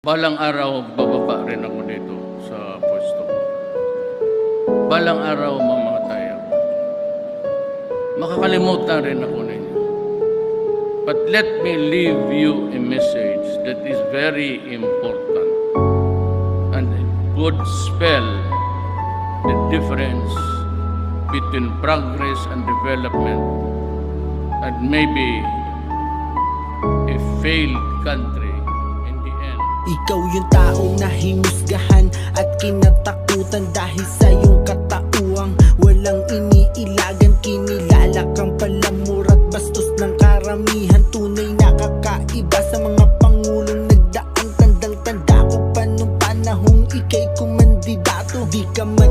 Balang araw, bababa rin ako dito sa pwesto ko. Balang araw, mamamatay ako. Makakalimutan rin ako ninyo. But let me leave you a message that is very important and it would spell the difference between progress and development and maybe a failed country in the end. Ikaw yung taong nahimusgahan at kinatakutan dahil sa iyong katauang walang iniilagan, kinilala kang palamura at bastos ng karamihan. Tunay na kakaiba sa mga pangulong nagdaang, tandang-tanda ko pa nung panahong ika'y kumandidato. Di ka man